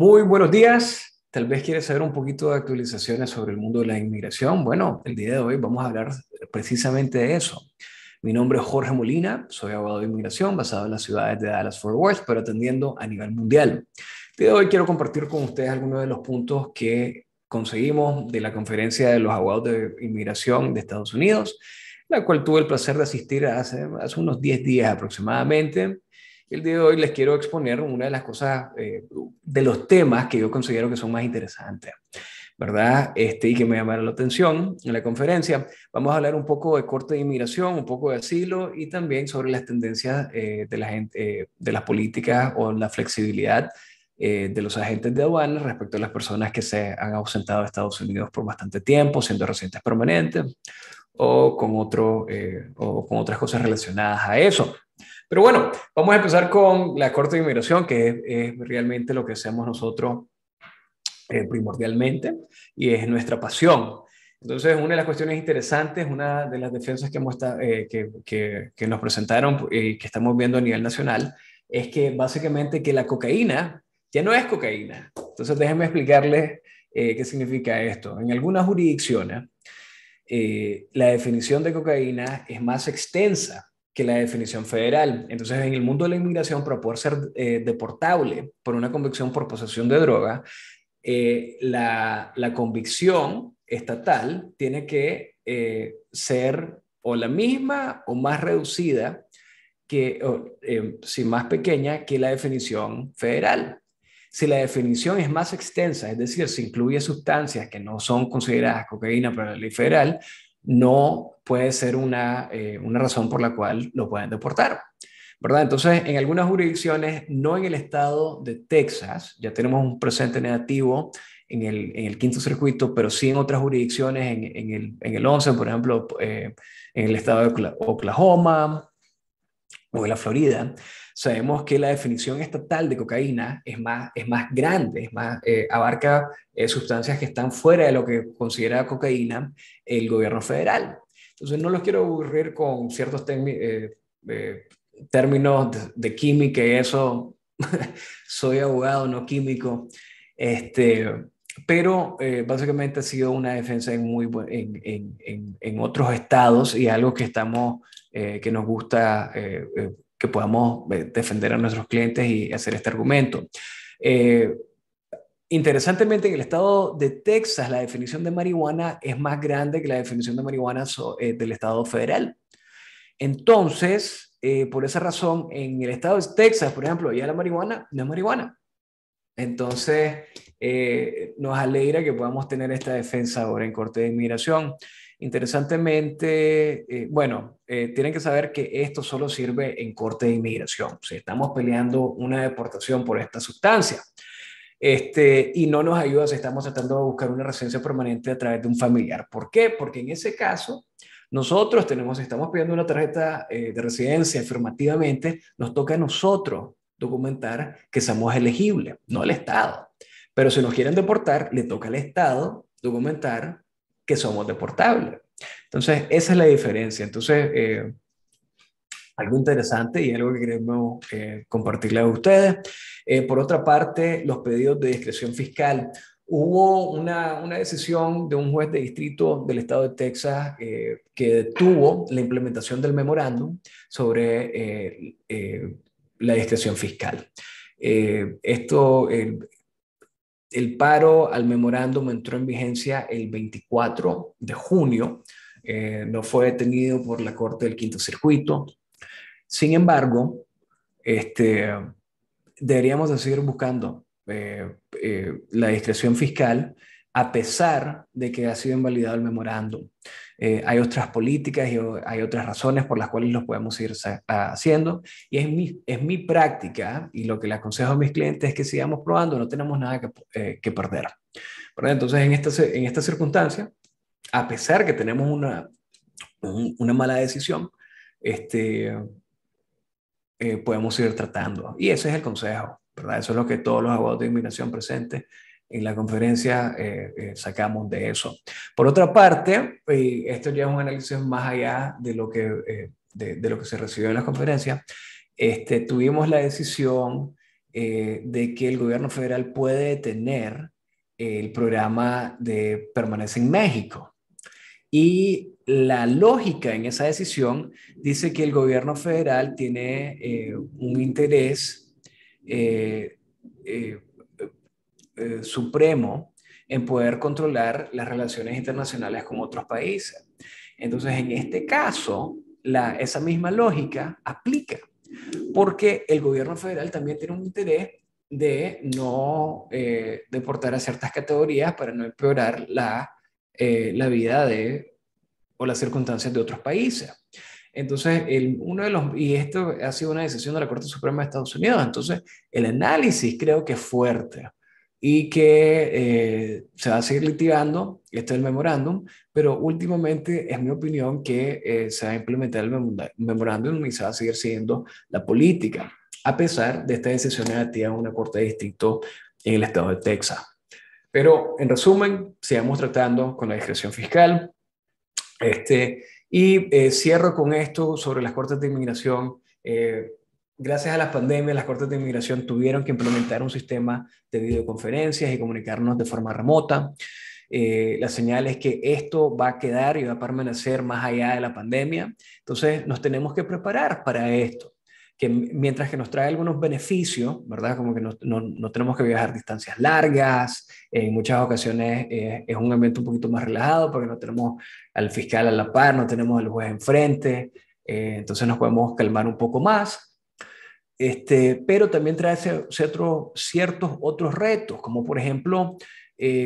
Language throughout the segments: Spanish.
Muy buenos días. Tal vez quieres saber un poquito de actualizaciones sobre el mundo de la inmigración. Bueno, el día de hoy vamos a hablar precisamente de eso. Mi nombre es Jorge Molina, soy abogado de inmigración basado en las ciudades de Dallas-Fort Worth, pero atendiendo a nivel mundial. El día de hoy quiero compartir con ustedes algunos de los puntos que conseguimos de la conferencia de los abogados de inmigración de Estados Unidos, la cual tuve el placer de asistir hace unos 10 días aproximadamente. El día de hoy les quiero exponer una de las cosas, de los temas que yo considero que son más interesantes, ¿verdad? Y que me llamaron la atención en la conferencia. Vamos a hablar un poco de corte de inmigración, un poco de asilo y también sobre las tendencias de la gente, de las políticas o la flexibilidad de los agentes de aduanas respecto a las personas que se han ausentado de Estados Unidos por bastante tiempo, siendo residentes permanentes o con otras cosas relacionadas a eso. Pero bueno, vamos a empezar con la Corte de Inmigración, que es realmente lo que hacemos nosotros primordialmente y es nuestra pasión. Entonces, una de las cuestiones interesantes, una de las defensas que nos presentaron y que estamos viendo a nivel nacional, es que básicamente que la cocaína ya no es cocaína. Entonces, déjenme explicarles qué significa esto. En algunas jurisdicciones, la definición de cocaína es más extensa que la definición federal. Entonces, en el mundo de la inmigración, para poder ser deportable por una convicción por posesión de droga, la convicción estatal tiene que ser o la misma o más reducida si más pequeña que la definición federal. Si la definición es más extensa, es decir, si incluye sustancias que no son consideradas cocaína para la ley federal, no puede ser una razón por la cual lo pueden deportar, ¿verdad? Entonces, en algunas jurisdicciones, no en el estado de Texas, ya tenemos un presente negativo en el quinto circuito, pero sí en otras jurisdicciones, en el 11, por ejemplo, en el estado de Oklahoma, o de la Florida, sabemos que la definición estatal de cocaína es más grande, abarca sustancias que están fuera de lo que considera cocaína el gobierno federal. Entonces, no los quiero aburrir con ciertos términos de química y eso. Soy abogado, no químico. Este, pero básicamente ha sido una defensa en otros estados y algo que que nos gusta que podamos defender a nuestros clientes y hacer este argumento. Eh, Interesantemente, en el estado de Texas, la definición de marihuana es más grande que la definición de marihuana del estado federal. Entonces, por esa razón, en el estado de Texas, por ejemplo, ya la marihuana no es marihuana. Entonces, nos alegra que podamos tener esta defensa ahora en Corte de Inmigración. Interesantemente, bueno, tienen que saber que esto solo sirve en Corte de Inmigración. Si estamos peleando una deportación por esta sustancia. Y no nos ayuda si estamos tratando de buscar una residencia permanente a través de un familiar. ¿Por qué? Porque en ese caso, nosotros estamos pidiendo una tarjeta de residencia afirmativamente, nos toca a nosotros documentar que somos elegibles, no al Estado. Pero si nos quieren deportar, le toca al Estado documentar que somos deportables. Entonces, esa es la diferencia. Entonces, algo interesante y algo que queremos compartirle a ustedes. Por otra parte, los pedidos de discreción fiscal. Hubo una decisión de un juez de distrito del estado de Texas que detuvo la implementación del memorándum sobre la discreción fiscal. El paro al memorándum entró en vigencia el 24 de junio. No fue detenido por la Corte del Quinto Circuito. Sin embargo, este, deberíamos de seguir buscando la discreción fiscal a pesar de que ha sido invalidado el memorándum. Hay otras políticas y hay otras razones por las cuales lo podemos seguir haciendo y es mi práctica y lo que le aconsejo a mis clientes es que sigamos probando, no tenemos nada que perder. ¿Verdad? Entonces, en esta circunstancia, a pesar que tenemos una mala decisión, este, podemos seguir tratando. Y ese es el consejo, ¿verdad? Eso es lo que todos los abogados de inmigración presentes en la conferencia sacamos de eso. Por otra parte, esto ya es un análisis más allá de lo que se recibió en la conferencia, tuvimos la decisión de que el gobierno federal puede detener el programa de permanencia en México. Y la lógica en esa decisión dice que el gobierno federal tiene un interés eh, eh, supremo en poder controlar las relaciones internacionales con otros países. Entonces, en este caso, esa misma lógica aplica, porque el gobierno federal también tiene un interés de no deportar a ciertas categorías para no empeorar la vida o las circunstancias de otros países. Entonces, y esto ha sido una decisión de la Corte Suprema de Estados Unidos, entonces el análisis creo que es fuerte y que se va a seguir litigando, este es el memorándum, pero últimamente es mi opinión que se va a implementar el memorándum y se va a seguir siguiendo la política, a pesar de esta decisión negativa de una Corte de Distrito en el estado de Texas. Pero en resumen, sigamos tratando con la discreción fiscal. Cierro con esto sobre las cortes de inmigración. Gracias a las pandemias, las cortes de inmigración tuvieron que implementar un sistema de videoconferencias y comunicarnos de forma remota. La señal es que esto va a quedar y va a permanecer más allá de la pandemia. Entonces, nos tenemos que preparar para esto, que mientras que nos trae algunos beneficios, ¿verdad? Como que no tenemos que viajar distancias largas, en muchas ocasiones es un ambiente un poquito más relajado porque no tenemos al fiscal a la par, no tenemos al juez enfrente, entonces nos podemos calmar un poco más. Pero también trae ciertos otros retos, como por ejemplo,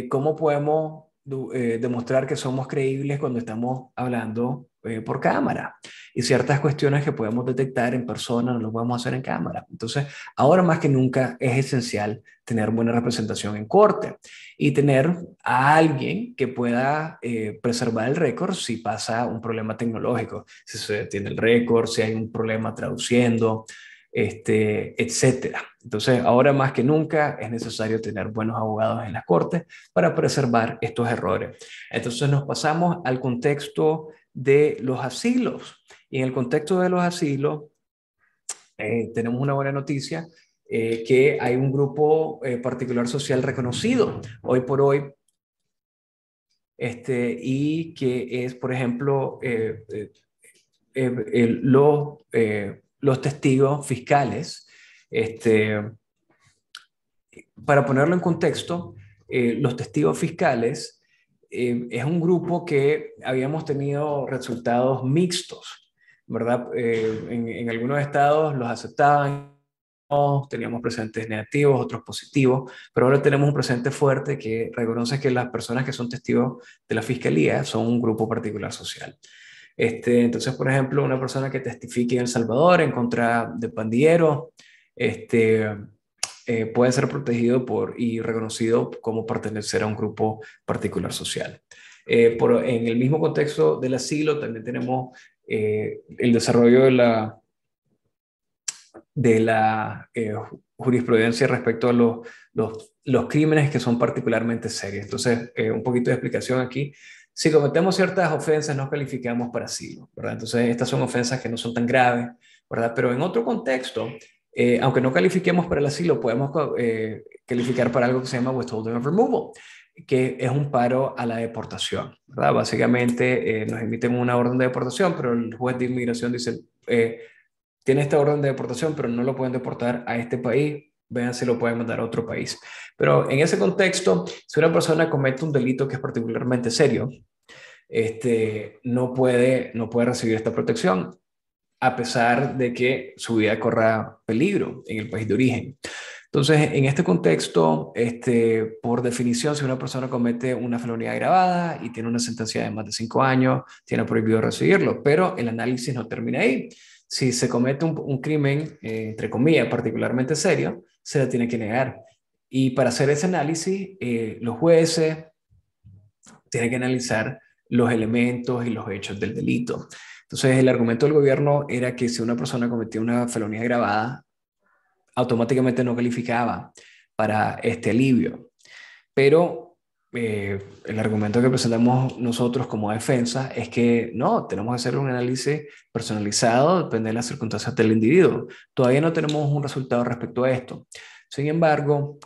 cómo podemos demostrar que somos creíbles cuando estamos hablando por cámara. Y ciertas cuestiones que podemos detectar en persona no lo podemos hacer en cámara. Entonces, ahora más que nunca es esencial tener buena representación en corte y tener a alguien que pueda preservar el récord si pasa un problema tecnológico, si se detiene el récord, si hay un problema traduciendo, etcétera. Entonces, ahora más que nunca es necesario tener buenos abogados en las cortes para preservar estos errores. Entonces, nos pasamos al contexto de los asilos. Y en el contexto de los asilos, tenemos una buena noticia, que hay un grupo particular social reconocido hoy por hoy, y que es, por ejemplo, los testigos fiscales. Para ponerlo en contexto, los testigos fiscales es un grupo que habíamos tenido resultados mixtos, ¿verdad? En algunos estados los aceptaban, teníamos presentes negativos, otros positivos, pero ahora tenemos un presente fuerte que reconoce que las personas que son testigos de la fiscalía son un grupo particular social. Entonces, por ejemplo, una persona que testifique en El Salvador en contra de pandilleros, puede ser protegido y reconocido como pertenecer a un grupo particular social. En el mismo contexto del asilo también tenemos el desarrollo de la jurisprudencia respecto a los crímenes que son particularmente serios. Entonces, un poquito de explicación aquí. Si cometemos ciertas ofensas, nos calificamos para asilo, ¿verdad? Entonces, estas son ofensas que no son tan graves, ¿verdad? Pero en otro contexto, aunque no califiquemos para el asilo, podemos calificar para algo que se llama withholding of removal, que es un paro a la deportación, ¿verdad? Básicamente nos emiten una orden de deportación, pero el juez de inmigración dice, tiene esta orden de deportación, pero no lo pueden deportar a este país, vean si lo pueden mandar a otro país. Pero en ese contexto, si una persona comete un delito que es particularmente serio, no puede recibir esta protección, a pesar de que su vida corra peligro en el país de origen. Entonces, en este contexto, por definición, si una persona comete una felonía agravada y tiene una sentencia de más de 5 años, tiene prohibido recibirlo, pero el análisis no termina ahí. Si se comete un crimen, entre comillas, particularmente serio, se le tiene que negar. Y para hacer ese análisis, los jueces tienen que analizar los elementos y los hechos del delito. Entonces, el argumento del gobierno era que si una persona cometía una felonía agravada, automáticamente no calificaba para este alivio. Pero el argumento que presentamos nosotros como defensa es que no, tenemos que hacer un análisis personalizado, depende de las circunstancias del individuo. Todavía no tenemos un resultado respecto a esto, Sin embargo,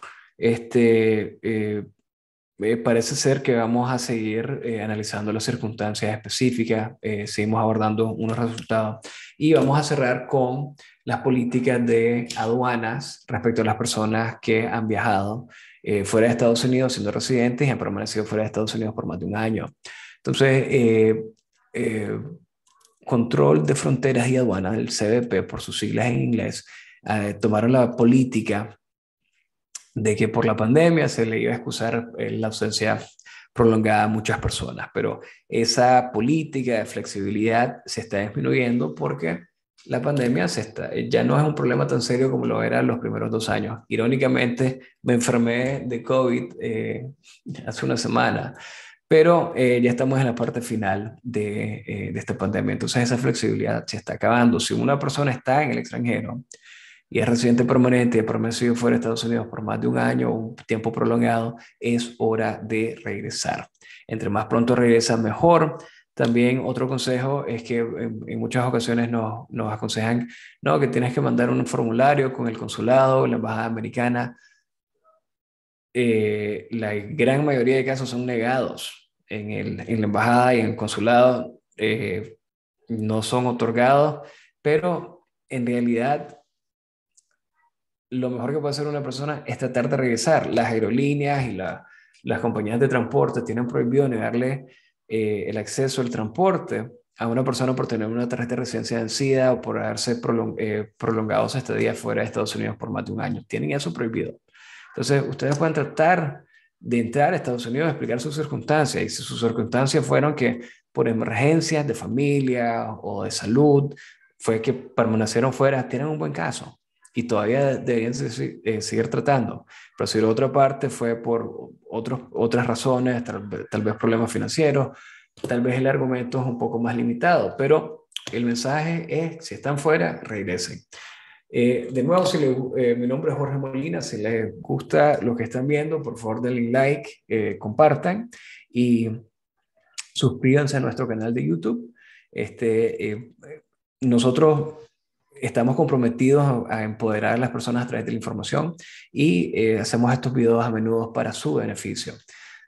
parece ser que vamos a seguir analizando las circunstancias específicas, seguimos abordando unos resultados y vamos a cerrar con las políticas de aduanas respecto a las personas que han viajado fuera de Estados Unidos siendo residentes y han permanecido fuera de Estados Unidos por más de un año. Entonces, eh, Control de Fronteras y Aduanas, el CBP por sus siglas en inglés, tomaron la política de que por la pandemia se le iba a excusar la ausencia prolongada a muchas personas, pero esa política de flexibilidad se está disminuyendo porque la pandemia ya no es un problema tan serio como lo era en los primeros 2 años. Irónicamente, me enfermé de COVID hace una semana, pero ya estamos en la parte final de esta pandemia. Entonces esa flexibilidad se está acabando. Si una persona está en el extranjero y es residente permanente y ha permanecido fuera de Estados Unidos por más de un año o un tiempo prolongado, es hora de regresar. Entre más pronto regresa, mejor. También otro consejo es que en muchas ocasiones nos aconsejan, no, que tienes que mandar un formulario con el consulado, la embajada americana. La gran mayoría de casos son negados en la embajada y en el consulado, no son otorgados, pero en realidad lo mejor que puede hacer una persona es tratar de regresar. Las aerolíneas y las compañías de transporte tienen prohibido negarle el acceso al transporte a una persona por tener una tarjeta de residencia vencida o por haberse prolongado su estadía fuera de Estados Unidos por más de un año. Tienen eso prohibido. Entonces, ustedes pueden tratar de entrar a Estados Unidos, explicar sus circunstancias. Y si sus circunstancias fueron que por emergencias de familia o de salud fue que permanecieron fuera, tienen un buen caso y todavía deberían seguir tratando. Pero si la otra parte fue por otras razones, tal vez problemas financieros, tal vez el argumento es un poco más limitado, pero el mensaje es, si están fuera, regresen. De nuevo, mi nombre es Jorge Molina, si les gusta lo que están viendo, por favor denle like, compartan y suscríbanse a nuestro canal de YouTube. Nosotros estamos comprometidos a empoderar a las personas a través de la información y hacemos estos videos a menudo para su beneficio.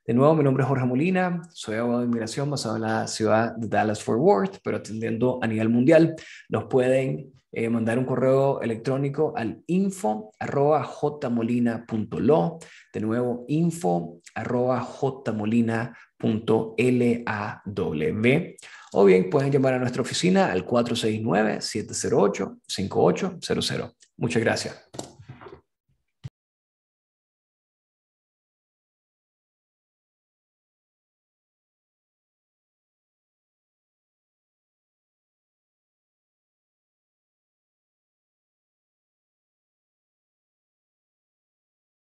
De nuevo, mi nombre es Jorge Molina, soy abogado de inmigración basado en la ciudad de Dallas-Fort Worth, pero atendiendo a nivel mundial. Nos pueden mandar un correo electrónico al info@jmolina.lo. De nuevo, info@jmolina.law. O bien pueden llamar a nuestra oficina al 469-708-5800. Muchas gracias.